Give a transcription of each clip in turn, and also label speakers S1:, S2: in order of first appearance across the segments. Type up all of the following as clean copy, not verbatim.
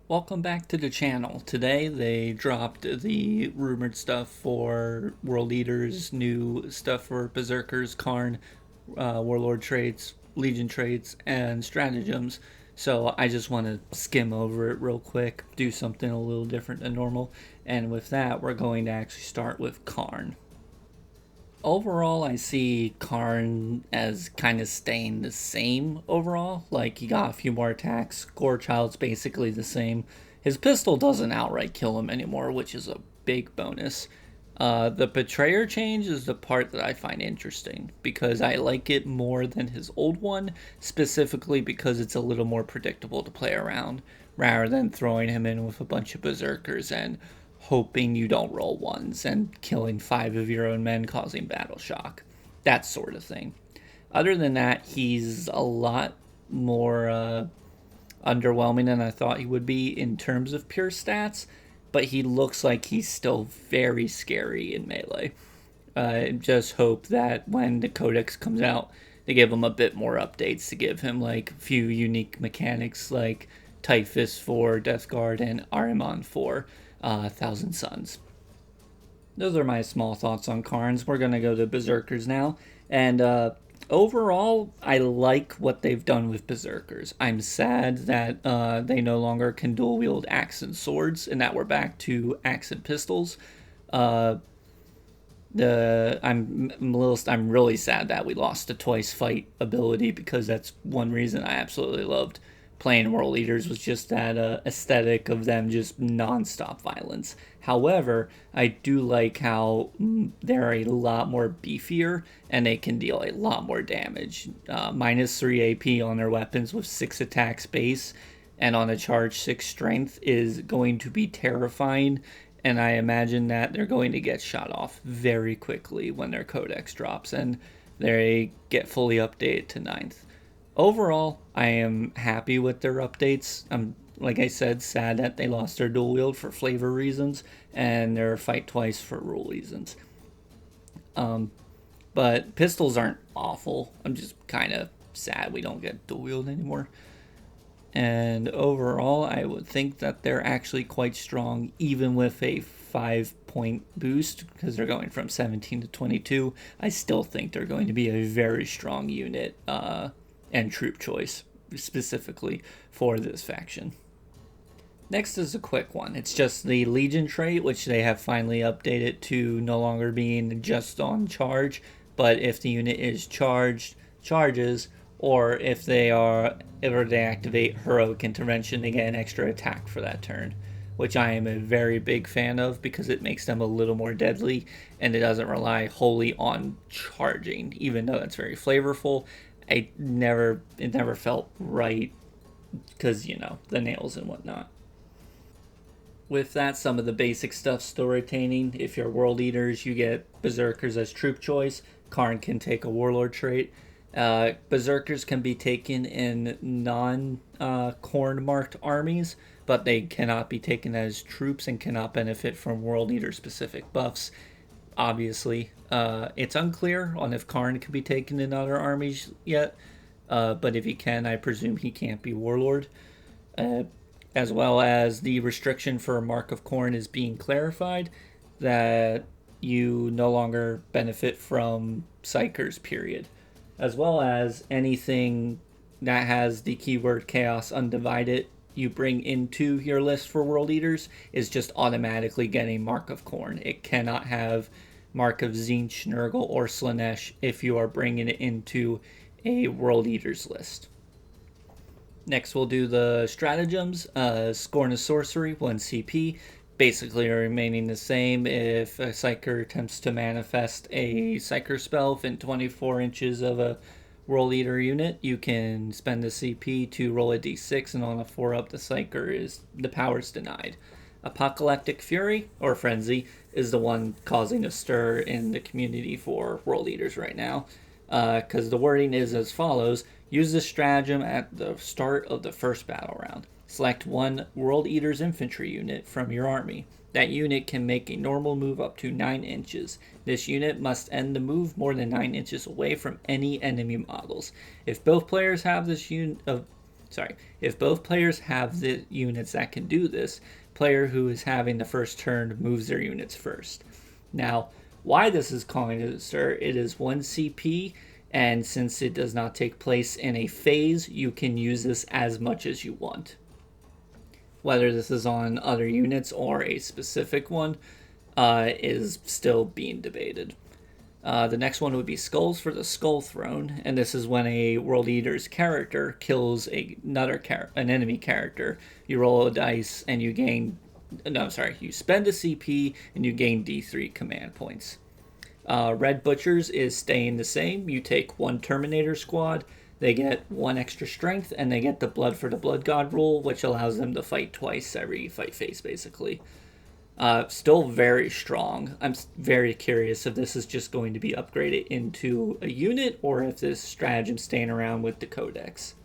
S1: Welcome back to the channel. Today they dropped the rumored stuff for World Eaters, new stuff for Berserkers, Karn, Warlord traits, Legion traits, and stratagems. So I just want to skim over it real quick, do something a little different than normal. And with that, we're going to actually start with Karn. Overall, I see Karn as kind of staying the same overall. Like, he got a few more attacks. Gorechild's basically the same. His pistol doesn't outright kill him anymore, which is a big bonus. The Betrayer change is the part that I find interesting because I like it more than his old one, specifically because it's a little more predictable to play around rather than throwing him in with a bunch of Berserkers and hoping you don't roll ones and killing 5 of your own men, causing battle shock. That sort of thing. Other than that, he's a lot more underwhelming than I thought he would be in terms of pure stats, but he looks like he's still very scary in melee. Just hope that when the codex comes out, they give him a bit more updates to give him like a few unique mechanics like Typhus for Death Guard and Ahriman for Thousand Suns. Those are my small thoughts on Karns. We're going to go to Berserkers now. And overall, I like what they've done with Berserkers. I'm sad that they no longer can dual wield axe and swords, and that we're back to axe and pistols. Uh, I'm really sad that we lost the twice fight ability because that's one reason I absolutely loved playing World Eaters was just that aesthetic of them just nonstop violence. However, I do like how they're a lot more beefier and they can deal a lot more damage. Minus 3 AP on their weapons with 6 attacks base and on a charge 6 strength is going to be terrifying, and I imagine that they're going to get shot off very quickly when their codex drops and they get fully updated to ninth. Overall, I am happy with their updates. I'm, like I said, sad that they lost their dual wield for flavor reasons and their fight twice for rule reasons. But pistols aren't awful. I'm just kind of sad we don't get dual wield anymore. And overall, I would think that they're actually quite strong, even with a 5-point boost, because they're going from 17 to 22. I still think they're going to be a very strong unit and troop choice, specifically for this faction. Next is a quick one. It's just the Legion trait, which they have finally updated to no longer being just on charge, but if the unit is charges, or if they activate heroic intervention, they get an extra attack for that turn, which I am a very big fan of because it makes them a little more deadly and it doesn't rely wholly on charging, even though that's very flavorful. It never felt right because, the nails and whatnot. With that, some of the basic stuff still retaining. If you're World Eaters, you get Berserkers as troop choice. Karn can take a Warlord trait. Berserkers can be taken in non-Khorne marked armies, but they cannot be taken as troops and cannot benefit from World Eater specific buffs. Obviously, it's unclear on if Karn can be taken in other armies yet, but if he can, I presume he can't be Warlord. As well as the restriction for Mark of Khorne is being clarified, that you no longer benefit from Psychers, period. As well as anything that has the keyword Chaos Undivided you bring into your list for World Eaters is just automatically getting Mark of Khorne. It cannot have Mark of Tzeentch, Nurgle, or Slaanesh if you are bringing it into a World Eaters list. Next, we'll do the stratagems. Scorn of Sorcery, 1 CP, basically remaining the same. If a Psyker attempts to manifest a Psyker spell within 24 inches of a World Eater unit, you can spend the CP to roll a d6, and on a 4-up, the power is denied. Apocalyptic Fury, or Frenzy, is the one causing a stir in the community for World Eaters right now. Because the wording is as follows: use this stratagem at the start of the first battle round. Select one World Eater's infantry unit from your army. That unit can make a normal move up to 9 inches. This unit must end the move more than 9 inches away from any enemy models. If both players have this unit of If both players have the units that can do this, player who is having the first turn moves their units first. Now, why this is calling it, sir, it is 1 CP, and since it does not take place in a phase, you can use this as much as you want. Whether this is on other units or a specific one is still being debated. The next one would be Skulls for the Skull Throne, and this is when a World Eater's character kills an enemy character. You roll a dice and you gain. No, sorry. You spend a CP and you gain D3 command points. Red Butchers is staying the same. You take 1 Terminator squad. They get 1 extra strength, and they get the Blood for the Blood God rule, which allows them to fight twice every fight phase, basically. Still very strong. I'm very curious if this is just going to be upgraded into a unit or if this stratagem staying around with the codex.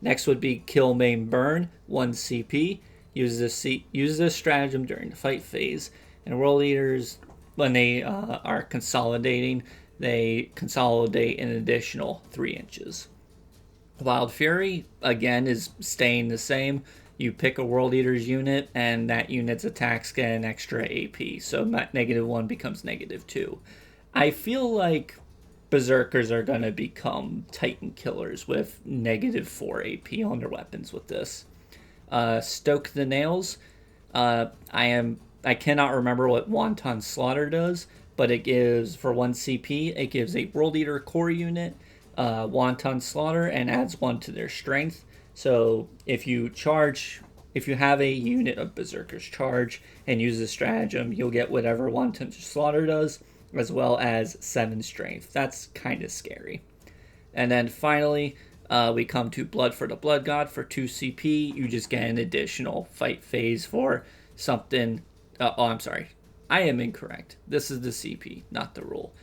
S1: Next would be Kill, Maim, Burn, 1 CP. Use this stratagem during the fight phase. And World Eaters, when they are consolidating, they consolidate an additional 3 inches. Wild Fury, again, is staying the same. You pick a World Eater's unit, and that unit's attacks get an extra AP. So -1 becomes -2. I feel like Berserkers are going to become Titan Killers with -4 AP on their weapons with this. Stoke the Nails. I cannot remember what Wanton Slaughter does, but it gives, for 1 CP, it gives a World Eater core unit, Wanton Slaughter, and adds 1 to their strength. So if you have a unit of Berserkers charge and use the stratagem, you'll get whatever Wanton Slaughter does, as well as 7 strength. That's kind of scary. And then finally, we come to Blood for the Blood God for 2 CP. You just get an additional fight phase for something. I'm sorry. I am incorrect. This is the CP, not the rule.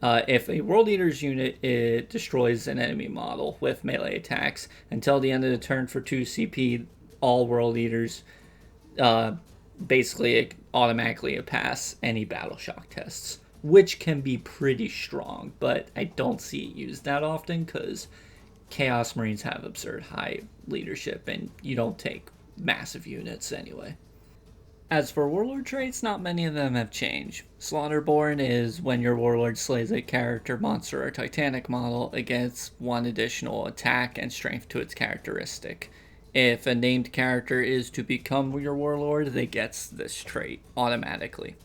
S1: If a World Eater's unit destroys an enemy model with melee attacks, until the end of the turn for 2 CP, all World Eaters basically automatically pass any battle shock tests, which can be pretty strong, but I don't see it used that often because Chaos Marines have absurd high leadership and you don't take massive units anyway. As for Warlord traits, not many of them have changed. Slaughterborn is when your Warlord slays a character, monster, or Titanic model, it gets 1 additional attack and strength to its characteristic. If a named character is to become your Warlord, they gets this trait automatically.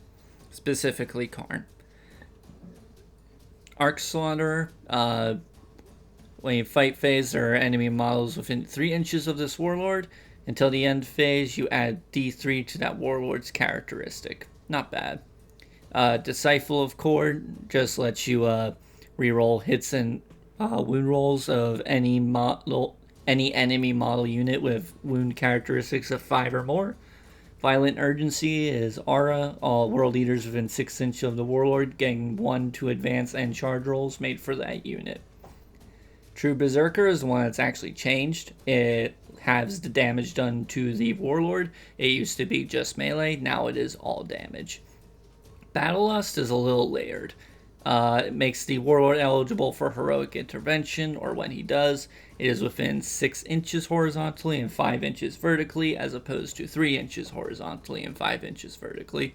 S1: Specifically Karn. Arc Slaughterer, when you fight phase, there are enemy models within 3 inches of this Warlord. Until the end phase, you add D3 to that Warlord's characteristic. Not bad. Disciple of Cord just lets you reroll hits and wound rolls of any enemy model unit with wound characteristics of 5 or more. Violent Urgency is Aura. All World Eaters within 6 inches of the Warlord getting 1 to advance and charge rolls made for that unit. True Berserker is the one that's actually changed. It halves the damage done to the Warlord. It used to be just melee, now it is all damage. Battle Lust is a little layered. It makes the Warlord eligible for heroic intervention, or when he does, it is within 6 inches horizontally and 5 inches vertically, as opposed to 3 inches horizontally and 5 inches vertically.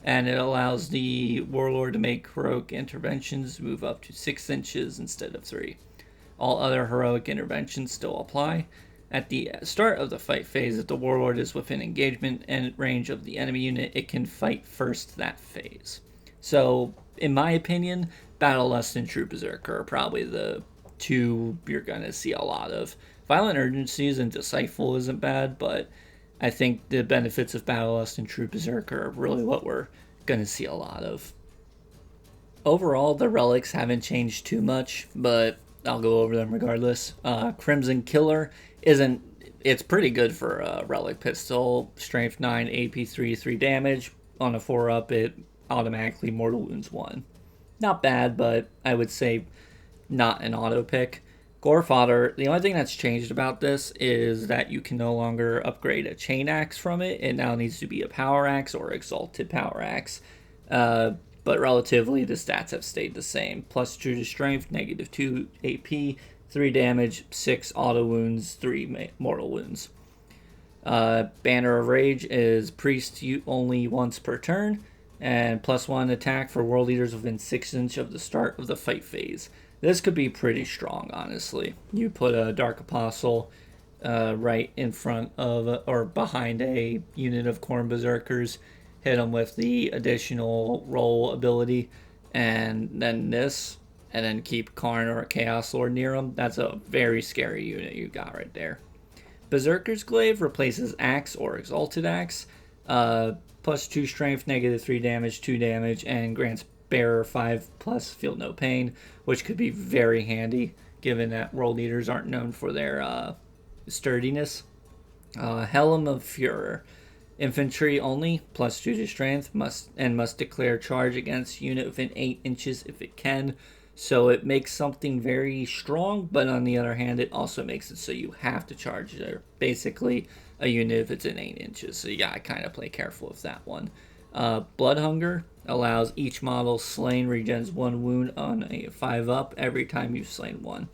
S1: And it allows the Warlord to make heroic interventions move up to 6 inches instead of 3. All other heroic interventions still apply. At the start of the fight phase, if the Warlord is within engagement and range of the enemy unit, it can fight first that phase. So, in my opinion, Battle Lust and True Berserker are probably the 2 you're going to see a lot of. Violent Urgencies and Disciple isn't bad, but I think the benefits of Battle Lust and True Berserker are really what we're going to see a lot of. Overall, the relics haven't changed too much, but I'll go over them regardless. Crimson Killer it's pretty good for a relic pistol. Strength 9, AP 3, 3 damage. On a 4-up, it automatically mortal wounds 1. Not bad, but I would say not an auto pick. Gore Fodder, the only thing that's changed about this is that you can no longer upgrade a chain axe from it. It now needs to be a power axe or exalted power axe. But relatively, the stats have stayed the same. +2 to strength, -2 AP, 3 damage, 6 auto wounds, 3 mortal wounds. Banner of Rage is priest only once per turn, and +1 attack for world leaders within 6 inches of the start of the fight phase. This could be pretty strong, honestly. You put a Dark Apostle right in front of or behind a unit of Khorne Berserkers, hit them with the additional roll ability, and then this, and then keep Karn or a Chaos Lord near them. That's a very scary unit you got right there. Berserker's Glaive replaces Axe or Exalted Axe, +2 strength, -3 damage, 2 damage, and grants bearer 5+ feel no pain, which could be very handy given that world leaders aren't known for their sturdiness. Helm of Führer. Infantry only, +2 to strength, must declare charge against unit within 8 inches if it can. So it makes something very strong, but on the other hand, it also makes it so you have to charge there. Basically, a unit if it's in 8 inches. So you gotta kind of play careful with that one. Blood Hunger allows each model slain regens 1 wound on a 5+ every time you've slain one.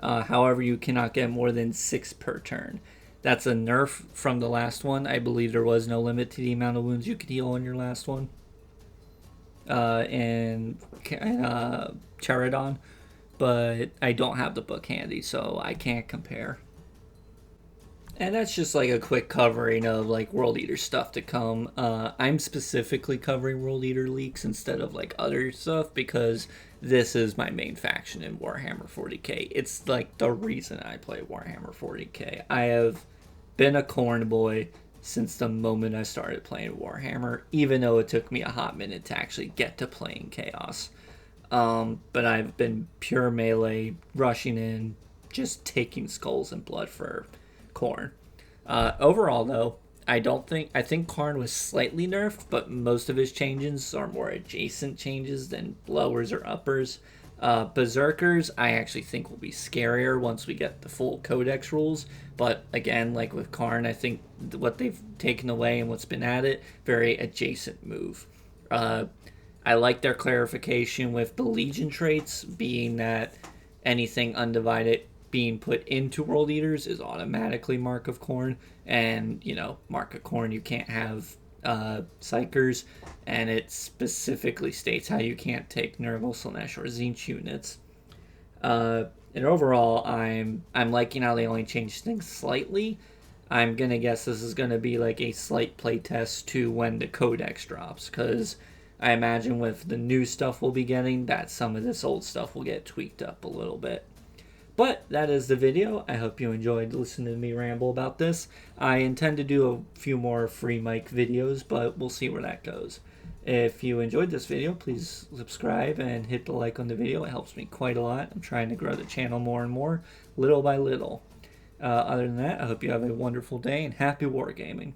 S1: However, you cannot get more than 6 per turn. That's a nerf from the last one. I believe there was no limit to the amount of wounds you could heal on your last one. And Charadon, but I don't have the book handy, so I can't compare. And that's just like a quick covering of like World Eater stuff to come. I'm specifically covering World Eater leaks instead of like other stuff because this is my main faction in Warhammer 40k. It's like the reason I play Warhammer 40k. I have been a Khorne boy since the moment I started playing Warhammer, even though it took me a hot minute to actually get to playing Chaos. But I've been pure melee, rushing in, just taking skulls and blood for Khorne. Overall, though, I think Khorne was slightly nerfed, but most of his changes are more adjacent changes than lowers or uppers. Berserkers, I actually think will be scarier once we get the full Codex rules. But again, like with Khorne, I think what they've taken away and what's been added, very adjacent move. I like their clarification with the Legion traits being that anything undivided being put into World Eaters is automatically Mark of Khorne, and Mark of Khorne you can't have Psychers, and it specifically states how you can't take Nurgle, Slaanesh, or Tzeentch units. And overall, I'm liking how they only changed things slightly. I'm gonna guess this is gonna be like a slight playtest to when the Codex drops, because I imagine with the new stuff we'll be getting, that some of this old stuff will get tweaked up a little bit. But that is the video. I hope you enjoyed listening to me ramble about this. I intend to do a few more free mic videos, but we'll see where that goes. If you enjoyed this video, please subscribe and hit the like on the video. It helps me quite a lot. I'm trying to grow the channel more and more, little by little. Other than that, I hope you have a wonderful day and happy wargaming.